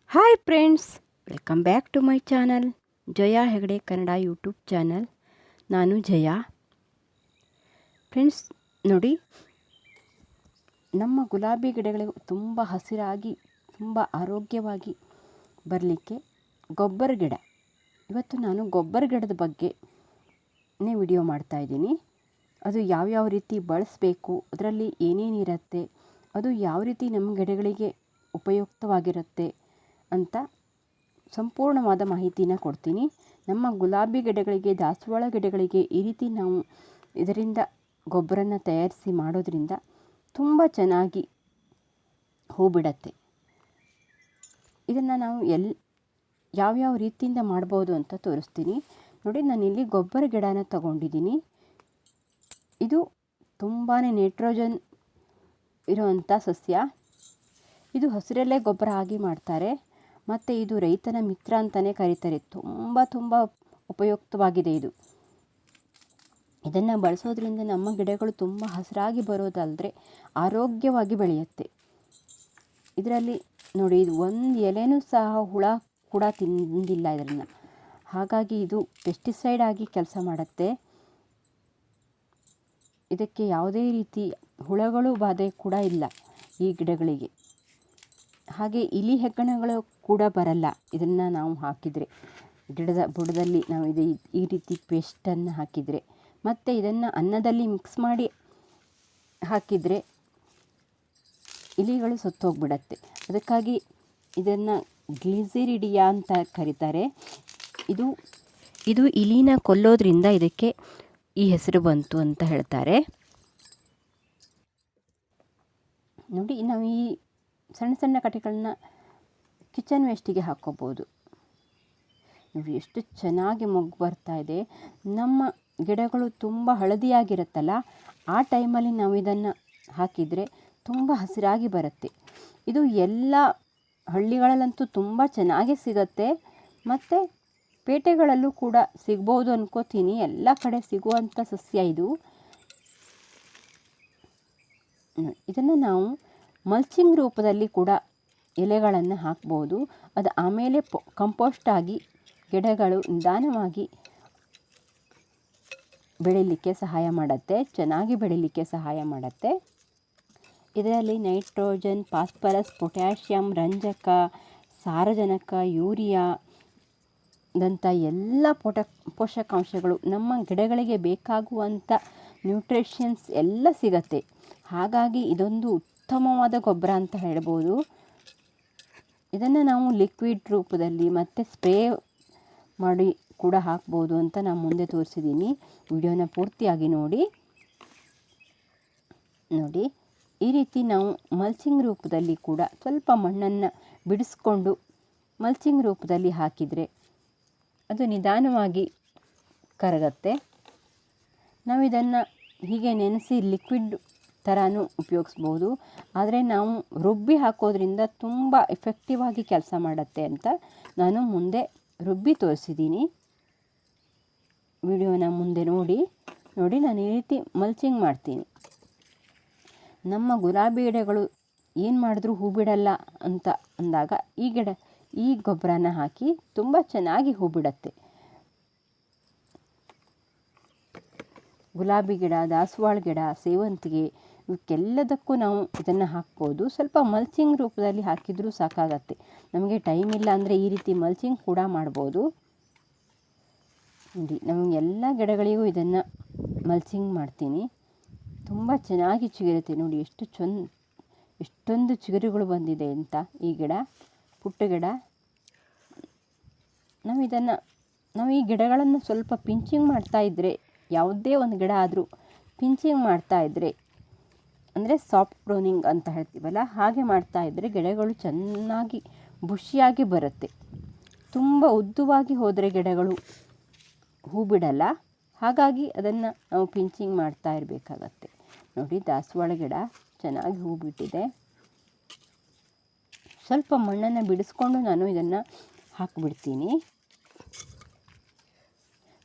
Hi friends, welcome back to my channel Jaya Hegde Kannada YouTube channel. ನಾನು Jaya. Friends ನೋಡಿ, ನಮ್ಮ ಗುಲಾಬಿ ಗಿಡಗಳು ತುಂಬ ಹಸಿರಾಗಿ ತುಂಬ ಆರೋಗ್ಯವಾಗಿ ಬರಲಿಕ್ಕೆ ಗೊಬ್ಬರ ಗಿಡ. ಇವತ್ತು ನಾನು ಗೊಬ್ಬರ ಗಿಡದ ಬಗ್ಗೆ ವಿಡಿಯೋ ಮಾಡ್ತಾಯಿದ್ದೀನಿ. ಅದು ಯಾವ್ಯಾವ ರೀತಿ ಬಳಸಬೇಕು, ಅದರಲ್ಲಿ ಏನೇನಿರುತ್ತೆ, ಅದು ಯಾವ ರೀತಿ ನಮ್ಮ ಗಿಡಗಳಿಗೆ ಉಪಯುಕ್ತವಾಗಿರುತ್ತೆ ಅಂತ ಸಂಪೂರ್ಣವಾದ ಮಾಹಿತಿನ ಕೊಡ್ತೀನಿ. ನಮ್ಮ ಗುಲಾಬಿ ಗಿಡಗಳಿಗೆ, ದಾಸವಾಳ ಗಿಡಗಳಿಗೆ ಈ ರೀತಿ ನಾವು ಇದರಿಂದ ಗೊಬ್ಬರನ ತಯಾರಿಸಿ ಮಾಡೋದ್ರಿಂದ ತುಂಬ ಚೆನ್ನಾಗಿ ಹೂ ಬಿಡತ್ತೆ. ಇದನ್ನು ನಾವು ಯಾವ್ಯಾವ ರೀತಿಯಿಂದ ಮಾಡ್ಬೋದು ಅಂತ ತೋರಿಸ್ತೀನಿ. ನೋಡಿ, ನಾನಿಲ್ಲಿ ಗೊಬ್ಬರ ಗಿಡನ ತಗೊಂಡಿದ್ದೀನಿ. ಇದು ತುಂಬಾ ನೈಟ್ರೋಜನ್ ಇರುವಂಥ ಸಸ್ಯ. ಇದು ಹಸಿರಲ್ಲೇ ಗೊಬ್ಬರ ಆಗಿ ಮಾಡ್ತಾರೆ ಮತ್ತು ಇದು ರೈತನ ಮಿತ್ರ ಅಂತಲೇ ಕರೀತಾರೆ. ತುಂಬ ಉಪಯುಕ್ತವಾಗಿದೆ ಇದು. ಇದನ್ನು ಬಳಸೋದ್ರಿಂದ ನಮ್ಮ ಗಿಡಗಳು ತುಂಬ ಹಸಿರಾಗಿ ಬರೋದಲ್ಲದೆ ಆರೋಗ್ಯವಾಗಿ ಬೆಳೆಯುತ್ತೆ. ಇದರಲ್ಲಿ ನೋಡಿ, ಇದು ಒಂದು ಎಲೆನೂ ಸಹ ಹುಳ ಕೂಡ ತಿಂದಿಲ್ಲ ಇದನ್ನು. ಹಾಗಾಗಿ ಇದು ಪೆಸ್ಟಿಸೈಡ್ ಆಗಿ ಕೆಲಸ ಮಾಡುತ್ತೆ. ಇದಕ್ಕೆ ಯಾವುದೇ ರೀತಿ ಹುಳಗಳು ಬಾಧೆ ಕೂಡ ಇಲ್ಲ ಈ ಗಿಡಗಳಿಗೆ. ಹಾಗೆ ಇಲಿ ಹೆಗ್ಗಣಗಳು ಕೂಡ ಬರಲ್ಲ ಇದನ್ನು ನಾವು ಹಾಕಿದರೆ. ಗಿಡದ ಬುಡದಲ್ಲಿ ನಾವು ಈ ರೀತಿ ಪೇಸ್ಟನ್ನು ಹಾಕಿದರೆ ಮತ್ತು ಇದನ್ನು ಅನ್ನದಲ್ಲಿ ಮಿಕ್ಸ್ ಮಾಡಿ ಹಾಕಿದರೆ ಇಲಿಗಳು ಸತ್ತೋಗ್ಬಿಡತ್ತೆ. ಅದಕ್ಕಾಗಿ ಇದನ್ನು ಗ್ಲಿಸಿರಿಡಿಯಾ ಅಂತ ಕರೀತಾರೆ. ಇದು ಇಲಿನ ಕೊಲ್ಲೋದ್ರಿಂದ ಇದಕ್ಕೆ ಈ ಹೆಸರು ಬಂತು ಅಂತ ಹೇಳ್ತಾರೆ. ನೋಡಿ, ನಾವು ಈ ಸಣ್ಣ ಸಣ್ಣ ಕಟೆಗಳನ್ನ ಕಿಚನ್ ವೇಸ್ಟಿಗೆ ಹಾಕ್ಕೋಬೋದು. ನೋಡಿ ಎಷ್ಟು ಚೆನ್ನಾಗಿ ಮೊಗ್ಗು ಬರ್ತಾ ಇದೆ. ನಮ್ಮ ಗಿಡಗಳು ತುಂಬ ಹಳದಿಯಾಗಿರುತ್ತಲ್ಲ, ಆ ಟೈಮಲ್ಲಿ ನಾವು ಇದನ್ನು ಹಾಕಿದರೆ ತುಂಬ ಹಸಿರಾಗಿ ಬರುತ್ತೆ. ಇದು ಎಲ್ಲ ಹಳ್ಳಿಗಳಲ್ಲಂತೂ ತುಂಬ ಚೆನ್ನಾಗಿ ಸಿಗತ್ತೆ ಮತ್ತು ಪೇಟೆಗಳಲ್ಲೂ ಕೂಡ ಸಿಗ್ಬೋದು ಅನ್ಕೋತೀನಿ. ಎಲ್ಲ ಕಡೆ ಸಿಗುವಂಥ ಸಸ್ಯ ಇದು. ಇದನ್ನು ನಾವು ಮಲ್ಚಿಂಗ್ ರೂಪದಲ್ಲಿ ಕೂಡ ಎಲೆಗಳನ್ನು ಹಾಕ್ಬೋದು. ಅದು ಆಮೇಲೆ ಕಂಪೋಸ್ಟ್ ಆಗಿ ಗಿಡಗಳು ನಿಧಾನವಾಗಿ ಬೆಳೀಲಿಕ್ಕೆ ಸಹಾಯ ಮಾಡುತ್ತೆ, ಚೆನ್ನಾಗಿ ಬೆಳೀಲಿಕ್ಕೆ ಸಹಾಯ ಮಾಡುತ್ತೆ. ಇದರಲ್ಲಿ ನೈಟ್ರೋಜನ್, ಫಾಸ್ಫರಸ್, ಪೊಟ್ಯಾಷಿಯಂ, ರಂಜಕ, ಸಾರಜನಕ, ಯೂರಿಯಾದಂಥ ಎಲ್ಲ ಪೋಷಕಾಂಶಗಳು ನಮ್ಮ ಗಿಡಗಳಿಗೆ ಬೇಕಾಗುವಂಥ ನ್ಯೂಟ್ರಿಷನ್ಸ್ ಎಲ್ಲ ಸಿಗತ್ತೆ. ಹಾಗಾಗಿ ಇದೊಂದು ಉತ್ತಮವಾದ ಗೊಬ್ಬರ ಅಂತ ಹೇಳ್ಬೋದು. ಇದನ್ನು ನಾವು ಲಿಕ್ವಿಡ್ ರೂಪದಲ್ಲಿ ಮತ್ತು ಸ್ಪ್ರೇ ಮಾಡಿ ಕೂಡ ಹಾಕ್ಬೋದು ಅಂತ ನಾನು ಮುಂದೆ ತೋರಿಸಿದ್ದೀನಿ. ವಿಡಿಯೋನ ಪೂರ್ತಿಯಾಗಿ ನೋಡಿ. ಈ ರೀತಿ ನಾವು ಮಲ್ಚಿಂಗ್ ರೂಪದಲ್ಲಿ ಕೂಡ ಸ್ವಲ್ಪ ಮಣ್ಣನ್ನು ಬಿಡಿಸ್ಕೊಂಡು ಮಲ್ಚಿಂಗ್ ರೂಪದಲ್ಲಿ ಹಾಕಿದರೆ ಅದು ನಿಧಾನವಾಗಿ ಕರಗತ್ತೆ. ನಾವು ಇದನ್ನು ಹೀಗೆ ನೆನೆಸಿ ಲಿಕ್ವಿಡ್ ಥರನೂ ಉಪಯೋಗಿಸ್ಬೋದು. ಆದರೆ ನಾವು ರುಬ್ಬಿ ಹಾಕೋದ್ರಿಂದ ತುಂಬ ಎಫೆಕ್ಟಿವ್ ಆಗಿ ಕೆಲಸ ಮಾಡುತ್ತೆ ಅಂತ ನಾನು ಮುಂದೆ ರುಬ್ಬಿ ತೋರಿಸಿದ್ದೀನಿ. ವಿಡಿಯೋನ ಮುಂದೆ ನೋಡಿ. ನಾನು ಈ ರೀತಿ ಮಲ್ಚಿಂಗ್ ಮಾಡ್ತೀನಿ. ನಮ್ಮ ಗುಲಾಬಿ ಗಿಡಗಳು ಏನು ಮಾಡಿದ್ರೂ ಹೂ ಬಿಡಲ್ಲ ಅಂತ ಅಂದಾಗ ಈ ಗೊಬ್ಬರನ ಹಾಕಿ ತುಂಬ ಚೆನ್ನಾಗಿ ಹೂ ಬಿಡತ್ತೆ. ಗುಲಾಬಿ ಗಿಡ, ದಾಸವಾಳ ಗಿಡ, ಸೇವಂತಿಗೆ ಇವಕ್ಕೆಲ್ಲದಕ್ಕೂ ನಾವು ಇದನ್ನು ಹಾಕ್ಬೋದು. ಸ್ವಲ್ಪ ಮಲ್ಚಿಂಗ್ ರೂಪದಲ್ಲಿ ಹಾಕಿದರೂ ಸಾಕಾಗತ್ತೆ. ನಮಗೆ ಟೈಮ್ ಇಲ್ಲ ಅಂದರೆ ಈ ರೀತಿ ಮಲ್ಚಿಂಗ್ ಕೂಡ ಮಾಡ್ಬೋದು. ನೋಡಿ, ನಮಗೆಲ್ಲ ಗಿಡಗಳಿಗೂ ಇದನ್ನು ಮಲ್ಚಿಂಗ್ ಮಾಡ್ತೀನಿ. ತುಂಬ ಚೆನ್ನಾಗಿ ಚಿಗುರುತ್ತೆ. ನೋಡಿ ಎಷ್ಟೊಂದು ಚಿಗುರುಗಳು ಬಂದಿದೆ ಅಂತ. ಈ ಗಿಡ ಪುಟ್ಟ ಗಿಡ. ನಾವು ಈ ಗಿಡಗಳನ್ನು ಸ್ವಲ್ಪ ಪಿಂಚಿಂಗ್ ಮಾಡ್ತಾಯಿದ್ರೆ, ಯಾವುದೇ ಒಂದು ಗಿಡ ಆದರೂ ಪಿಂಚಿಂಗ್ ಮಾಡ್ತಾಯಿದ್ರೆ, ಅಂದರೆ ಸಾಫ್ಟ್ ಪ್ರೂನಿಂಗ್ ಅಂತ ಹೇಳ್ತೀವಲ್ಲ, ಹಾಗೆ ಮಾಡ್ತಾಯಿದ್ರೆ ಗಿಡಗಳು ಚೆನ್ನಾಗಿ ಬುಷಿಯಾಗಿ ಬರುತ್ತೆ. ತುಂಬ ಉದ್ದವಾಗಿ ಹೋದರೆ ಗಿಡಗಳು ಹೂ ಬಿಡಲ್ಲ. ಹಾಗಾಗಿ ಅದನ್ನು ನಾವು ಪಿಂಚಿಂಗ್ ಮಾಡ್ತಾ ಇರಬೇಕಾಗತ್ತೆ. ನೋಡಿ, ದಾಸವಾಳ ಗಿಡ ಚೆನ್ನಾಗಿ ಹೂ ಬಿಟ್ಟಿದೆ. ಸ್ವಲ್ಪ ಮಣ್ಣನ್ನು ಬಿಡಿಸ್ಕೊಂಡು ನಾನು ಇದನ್ನು ಹಾಕಿಬಿಡ್ತೀನಿ.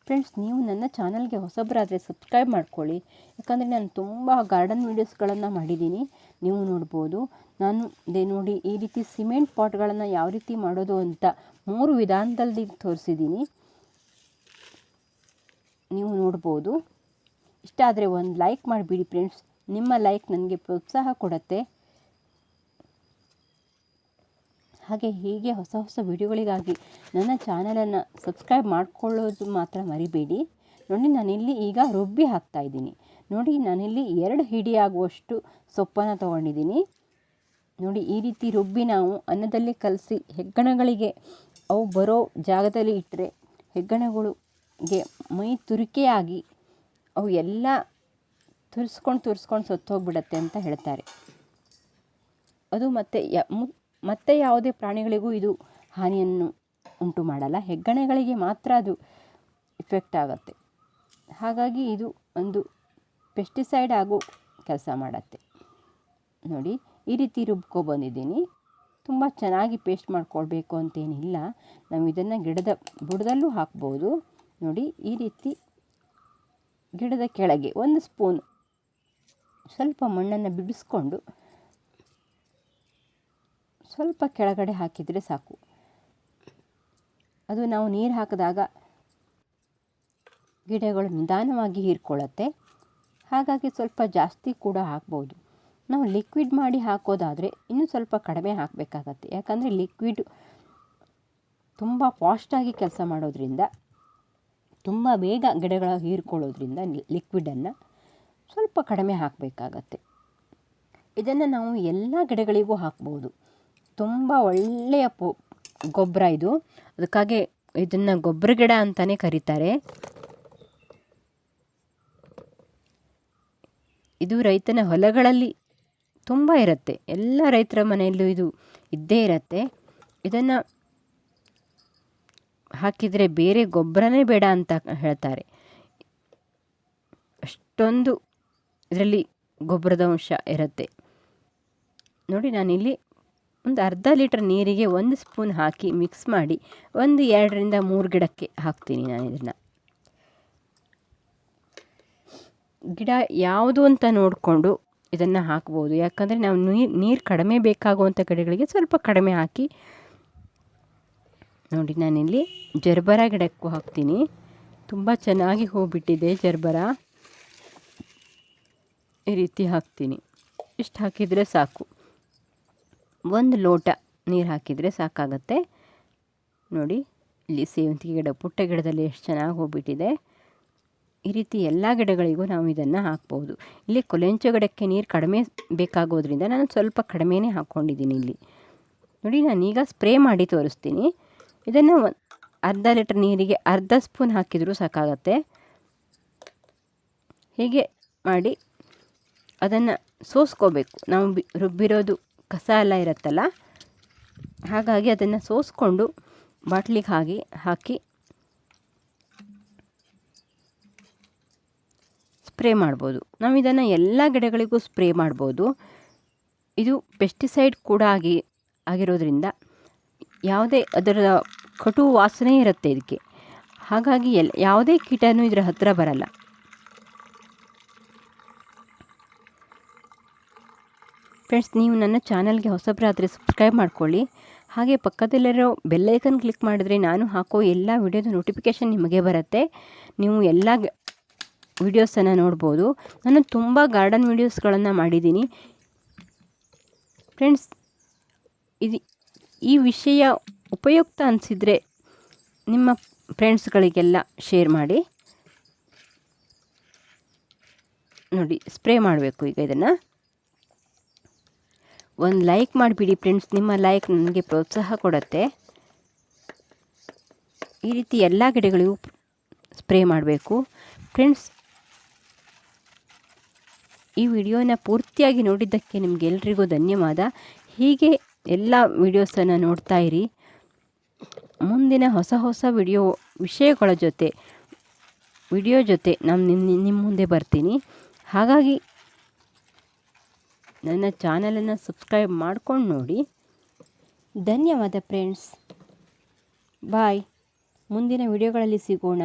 ಫ್ರೆಂಡ್ಸ್, ನೀವು ನನ್ನ ಚಾನಲ್ಗೆ ಹೊಸಬರಾದರೆ ಸಬ್ಸ್ಕ್ರೈಬ್ ಮಾಡ್ಕೊಳ್ಳಿ. ಯಾಕಂದರೆ ನಾನು ತುಂಬ ಗಾರ್ಡನ್ ವೀಡಿಯೋಸ್ಗಳನ್ನು ಮಾಡಿದ್ದೀನಿ. ನೀವು ನೋಡ್ಬೋದು. ನಾನು ನೋಡಿ ಈ ರೀತಿ ಸಿಮೆಂಟ್ ಪಾಟ್ಗಳನ್ನು ಯಾವ ರೀತಿ ಮಾಡೋದು ಅಂತ 3 ವಿಧಾನದಲ್ಲಿ ತೋರಿಸಿದ್ದೀನಿ. ನೀವು ನೋಡ್ಬೋದು. ಇಷ್ಟ ಆದರೆ ಒಂದು ಲೈಕ್ ಮಾಡಿಬಿಡಿ ಫ್ರೆಂಡ್ಸ್. ನಿಮ್ಮ ಲೈಕ್ ನನಗೆ ಪ್ರೋತ್ಸಾಹ ಕೊಡುತ್ತೆ. ಹಾಗೆ ಹೀಗೆ ಹೊಸ ಹೊಸ ವಿಡಿಯೋಗಳಿಗಾಗಿ ನನ್ನ ಚಾನಲನ್ನು ಸಬ್ಸ್ಕ್ರೈಬ್ ಮಾಡಿಕೊಳ್ಳೋದು ಮಾತ್ರ ಮರಿಬೇಡಿ. ನೋಡಿ ನಾನಿಲ್ಲಿ ಈಗ ರುಬ್ಬಿ ಹಾಕ್ತಾಯಿದ್ದೀನಿ. ನೋಡಿ ನಾನಿಲ್ಲಿ 2 ಹಿಡಿ ಆಗುವಷ್ಟು ಸೊಪ್ಪನ್ನು ತೊಗೊಂಡಿದ್ದೀನಿ. ನೋಡಿ ಈ ರೀತಿ ರುಬ್ಬಿ ನಾವು ಅನ್ನದಲ್ಲಿ ಕಲಸಿ ಹೆಗ್ಗಣಗಳಿಗೆ ಅವು ಬರೋ ಜಾಗದಲ್ಲಿ ಇಟ್ಟರೆ ಹೆಗ್ಗಣಗಳಿಗೆ ಮೈ ತುರಿಕೆಯಾಗಿ ಅವು ಎಲ್ಲ ತುರಿಸ್ಕೊಂಡು ಸತ್ತೋಗ್ಬಿಡತ್ತೆ ಅಂತ ಹೇಳ್ತಾರೆ. ಅದು ಮತ್ತೆ ಯಾವುದೇ ಪ್ರಾಣಿಗಳಿಗೂ ಇದು ಹಾನಿಯನ್ನು ಉಂಟು ಮಾಡಲ್ಲ, ಹೆಗ್ಗಣಗಳಿಗೆ ಮಾತ್ರ ಅದು ಇಫೆಕ್ಟ್ ಆಗುತ್ತೆ. ಹಾಗಾಗಿ ಇದು ಒಂದು ಪೆಸ್ಟಿಸೈಡ್ ಆಗೋ ಕೆಲಸ ಮಾಡುತ್ತೆ. ನೋಡಿ ಈ ರೀತಿ ರುಬ್ಕೊಬಂದಿದ್ದೀನಿ. ತುಂಬ ಚೆನ್ನಾಗಿ ಪೇಸ್ಟ್ ಮಾಡ್ಕೊಳ್ಬೇಕು ಅಂತೇನಿಲ್ಲ. ನಾವು ಇದನ್ನು ಗಿಡದ ಬುಡದಲ್ಲೂ ಹಾಕ್ಬೋದು. ನೋಡಿ ಈ ರೀತಿ ಗಿಡದ ಕೆಳಗೆ 1 ಸ್ಪೂನ್ ಸ್ವಲ್ಪ ಮಣ್ಣನ್ನು ಬಿಡಿಸ್ಕೊಂಡು ಸ್ವಲ್ಪ ಕೆಳಗಡೆ ಹಾಕಿದರೆ ಸಾಕು. ಅದು ನಾವು ನೀರು ಹಾಕಿದಾಗ ಗಿಡಗಳು ನಿಧಾನವಾಗಿ ಹೀರ್ಕೊಳ್ಳುತ್ತೆ. ಹಾಗಾಗಿ ಸ್ವಲ್ಪ ಜಾಸ್ತಿ ಕೂಡ ಹಾಕ್ಬೋದು. ನಾವು ಲಿಕ್ವಿಡ್ ಮಾಡಿ ಹಾಕೋದಾದರೆ ಇನ್ನೂ ಸ್ವಲ್ಪ ಕಡಿಮೆ ಹಾಕಬೇಕಾಗತ್ತೆ. ಯಾಕಂದರೆ ಲಿಕ್ವಿಡ್ ತುಂಬ ಫಾಸ್ಟಾಗಿ ಕೆಲಸ ಮಾಡೋದ್ರಿಂದ, ತುಂಬ ಬೇಗ ಗಿಡಗಳ ಹೀರ್ಕೊಳ್ಳೋದ್ರಿಂದ ಲಿಕ್ವಿಡನ್ನು ಸ್ವಲ್ಪ ಕಡಿಮೆ ಹಾಕಬೇಕಾಗತ್ತೆ. ಇದನ್ನು ನಾವು ಎಲ್ಲ ಗಿಡಗಳಿಗೂ ಹಾಕ್ಬೋದು. ತುಂಬ ಒಳ್ಳೆಯ ಗೊಬ್ಬರ ಇದು. ಅದಕ್ಕಾಗಿ ಇದನ್ನು ಗೊಬ್ಬರ ಗಿಡ ಅಂತಲೇ ಕರೀತಾರೆ. ಇದು ರೈತನ ಹೊಲಗಳಲ್ಲಿ ತುಂಬ ಇರುತ್ತೆ. ಎಲ್ಲ ರೈತರ ಮನೆಯಲ್ಲೂ ಇದು ಇದ್ದೇ ಇರುತ್ತೆ. ಇದನ್ನು ಹಾಕಿದರೆ ಬೇರೆ ಗೊಬ್ಬರನೇ ಬೇಡ ಅಂತ ಹೇಳ್ತಾರೆ. ಅಷ್ಟೊಂದು ಇದರಲ್ಲಿ ಗೊಬ್ಬರದ ಅಂಶ ಇರುತ್ತೆ. ನೋಡಿ ನಾನಿಲ್ಲಿ ಒಂದು ಅರ್ಧ ಲೀಟರ್ ನೀರಿಗೆ 1 ಸ್ಪೂನ್ ಹಾಕಿ ಮಿಕ್ಸ್ ಮಾಡಿ 1, 2ರಿಂದ 3 ಗಿಡಕ್ಕೆ ಹಾಕ್ತೀನಿ ನಾನು ಇದನ್ನು. ಗಿಡ ಯಾವುದು ಅಂತ ನೋಡಿಕೊಂಡು ಇದನ್ನು ಹಾಕ್ಬೋದು. ಯಾಕಂದರೆ ನಾವು ನೀರು ಕಡಿಮೆ ಬೇಕಾಗುವಂಥ ಗಿಡಗಳಿಗೆ ಸ್ವಲ್ಪ ಕಡಿಮೆ ಹಾಕಿ. ನೋಡಿ ನಾನಿಲ್ಲಿ ಜರ್ಬರ ಗಿಡಕ್ಕೂ ಹಾಕ್ತೀನಿ. ತುಂಬ ಚೆನ್ನಾಗಿ ಹೂ ಬಿಟ್ಟಿದೆ ಜರ್ಬರ. ಈ ರೀತಿ ಹಾಕ್ತೀನಿ. ಇಷ್ಟು ಹಾಕಿದರೆ ಸಾಕು. 1 ಲೋಟ ನೀರು ಹಾಕಿದರೆ ಸಾಕಾಗತ್ತೆ. ನೋಡಿ ಇಲ್ಲಿ ಸೇವಂತಿಗೆ ಗಿಡ, ಪುಟ್ಟ ಗಿಡದಲ್ಲಿ ಎಷ್ಟು ಚೆನ್ನಾಗಿ ಹೋಗ್ಬಿಟ್ಟಿದೆ. ಈ ರೀತಿ ಎಲ್ಲ ಗಿಡಗಳಿಗೂ ನಾವು ಇದನ್ನು ಹಾಕ್ಬೋದು. ಇಲ್ಲಿ ಕೊಲೆಂಚು ಗಿಡಕ್ಕೆ ನೀರು ಕಡಿಮೆ ಬೇಕಾಗೋದ್ರಿಂದ ನಾನು ಸ್ವಲ್ಪ ಕಡಿಮೆನೇ ಹಾಕ್ಕೊಂಡಿದ್ದೀನಿ ಇಲ್ಲಿ. ನೋಡಿ ನಾನೀಗ ಸ್ಪ್ರೇ ಮಾಡಿ ತೋರಿಸ್ತೀನಿ. ಇದನ್ನು ಅರ್ಧ ಲೀಟರ್ ನೀರಿಗೆ ಅರ್ಧ ಸ್ಪೂನ್ ಹಾಕಿದರೂ ಸಾಕಾಗತ್ತೆ. ಹೀಗೆ ಮಾಡಿ ಅದನ್ನು ಸೋಸ್ಕೋಬೇಕು. ನಾವು ರುಬ್ಬಿರೋದು ಕಸ ಎಲ್ಲ ಇರುತ್ತಲ್ಲ, ಹಾಗಾಗಿ ಅದನ್ನು ಸೋಸ್ಕೊಂಡು ಬಾಟ್ಲಿಗೆ ಹಾಕಿ ಸ್ಪ್ರೇ ಮಾಡ್ಬೋದು. ನಾವು ಇದನ್ನು ಎಲ್ಲ ಗಿಡಗಳಿಗೂ ಸ್ಪ್ರೇ ಮಾಡ್ಬೋದು. ಇದು ಪೆಸ್ಟಿಸೈಡ್ ಕೂಡ ಆಗಿರೋದ್ರಿಂದ ಯಾವುದೇ ಅದರ ಕಟು ವಾಸನೆ ಇರುತ್ತೆ ಇದಕ್ಕೆ. ಹಾಗಾಗಿ ಯಾವುದೇ ಕೀಟನೂ ಇದರ ಹತ್ತಿರ ಬರಲ್ಲ. ಫ್ರೆಂಡ್ಸ್, ನೀವು ನನ್ನ ಚಾನಲ್ಗೆ ಹೊಸಬರಾದರೆ ಸಬ್ಸ್ಕ್ರೈಬ್ ಮಾಡ್ಕೊಳ್ಳಿ. ಹಾಗೆ ಪಕ್ಕದಲ್ಲಿರೋ ಬೆಲ್ಲೈಕನ್ ಕ್ಲಿಕ್ ಮಾಡಿದ್ರೆ ನಾನು ಹಾಕೋ ಎಲ್ಲ ವಿಡಿಯೋದ ನೋಟಿಫಿಕೇಷನ್ ನಿಮಗೆ ಬರುತ್ತೆ. ನೀವು ಎಲ್ಲ ವಿಡಿಯೋಸನ್ನು ನೋಡ್ಬೋದು. ನಾನು ತುಂಬ ಗಾರ್ಡನ್ ವಿಡಿಯೋಸ್ಗಳನ್ನು ಮಾಡಿದ್ದೀನಿ. ಫ್ರೆಂಡ್ಸ್, ಈ ವಿಷಯ ಉಪಯುಕ್ತ ಅನಿಸಿದರೆ ನಿಮ್ಮ ಫ್ರೆಂಡ್ಸ್ಗಳಿಗೆಲ್ಲ ಶೇರ್ ಮಾಡಿ. ನೋಡಿ ಸ್ಪ್ರೇ ಮಾಡಬೇಕು. ಈಗ ಇದನ್ನು ಒಂದು ಲೈಕ್ ಮಾಡಿಬಿಡಿ ಫ್ರೆಂಡ್ಸ್. ನಿಮ್ಮ ಲೈಕ್ ನನಗೆ ಪ್ರೋತ್ಸಾಹ ಕೊಡುತ್ತೆ. ಈ ರೀತಿ ಎಲ್ಲ ಗಿಡಗಳಿಗೂ ಸ್ಪ್ರೇ ಮಾಡಬೇಕು. ಫ್ರೆಂಡ್ಸ್, ಈ ವಿಡಿಯೋನ ಪೂರ್ತಿಯಾಗಿ ನೋಡಿದ್ದಕ್ಕೆ ನಿಮಗೆಲ್ರಿಗೂ ಧನ್ಯವಾದ. ಹೀಗೆ ಎಲ್ಲ ವಿಡಿಯೋಸನ್ನು ನೋಡ್ತಾ ಇರಿ. ಮುಂದಿನ ಹೊಸ ಹೊಸ ವಿಷಯಗಳ ವಿಡಿಯೋ ಜೊತೆ ನಾನು ನಿಮ್ಮ ಮುಂದೆ ಬರ್ತೀನಿ. ಹಾಗಾಗಿ ನನ್ನ ಚಾನಲನ್ನು ಸಬ್ಸ್ಕ್ರೈಬ್ ಮಾಡ್ಕೊಂಡು ನೋಡಿ. ಧನ್ಯವಾದ ಫ್ರೆಂಡ್ಸ್. ಬಾಯ್. ಮುಂದಿನ ವಿಡಿಯೋಗಳಲ್ಲಿ ಸಿಗೋಣ.